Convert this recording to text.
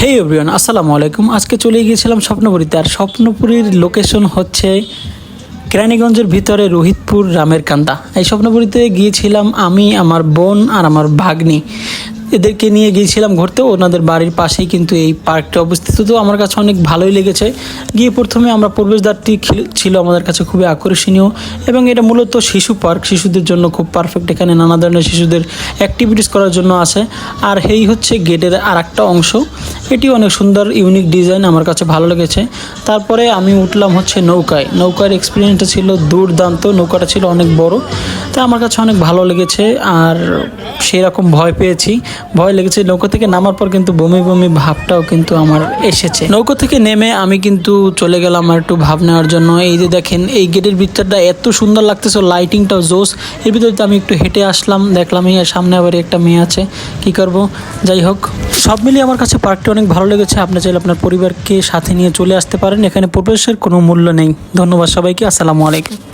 হে everyone, আসসালামু আলাইকুম। আজকে চলে গিয়েছিলাম স্বপ্নপুরীতে। আর স্বপ্নপুরীর লোকেশন হচ্ছে কেরানীগঞ্জের ভিতরে রোহিতপুর রামের কান্দা। এই স্বপ্নপুরীতে গিয়েছিলাম আমি, আমার বোন আর আমার ভাগ্নি। এদেরকে নিয়ে গিয়েছিলাম ঘুরতে। ওনাদের বাড়ির পাশেই কিন্তু এই পার্কটা অবস্থিত। তো আমার কাছে অনেক ভালোই লেগেছে। গিয়ে প্রথমে আমরা প্রবেশদ্বারটি ছিল আমাদের কাছে খুবই আকর্ষণীয়, এবং এটা মূলত শিশু পার্ক, শিশুদের জন্য খুব পারফেক্ট। এখানে নানা ধরনের শিশুদের অ্যাক্টিভিটিস করার জন্য আছে। আর এই হচ্ছে গেটের আর একটা অংশ। এটি অনেক সুন্দর, ইউনিক ডিজাইন, আমার কাছে ভালো লেগেছে। তারপরে আমি উঠলাম হচ্ছে নৌকায়। নৌকার এক্সপিরিয়েন্সটা ছিল দুর্দান্ত। নৌকাটা ছিল অনেক বড়, তাই আমার কাছে অনেক ভালো লেগেছে। আর সেই রকম ভয় লেগেছে। নৌকা থেকে নামার পর কিন্তু বমি বমি ভাবটাও কিন্তু আমার এসেছে। নৌকা থেকে নেমে আমি কিন্তু চলে গেলাম আর একটু ভাব নেওয়ার জন্য। এই যে দেখেন, এই গেটের ভিতরটা এত সুন্দর লাগতেছে, লাইটিংটাও জোস। এর ভিতরে আমি একটু হেঁটে আসলাম, দেখলাম এই সামনে আবার একটা মেয়ে আছে, কি করব। যাই হোক, সব মিলিয়ে আমার কাছে পার্কটি অনেক ভালো লেগেছে। আপনি চাইলে আপনার পরিবারকে সাথে নিয়ে চলে আসতে পারেন। এখানে প্রবেশের কোনো মূল্য নেই। ধন্যবাদ সবাইকে। আসসালামু আলাইকুম।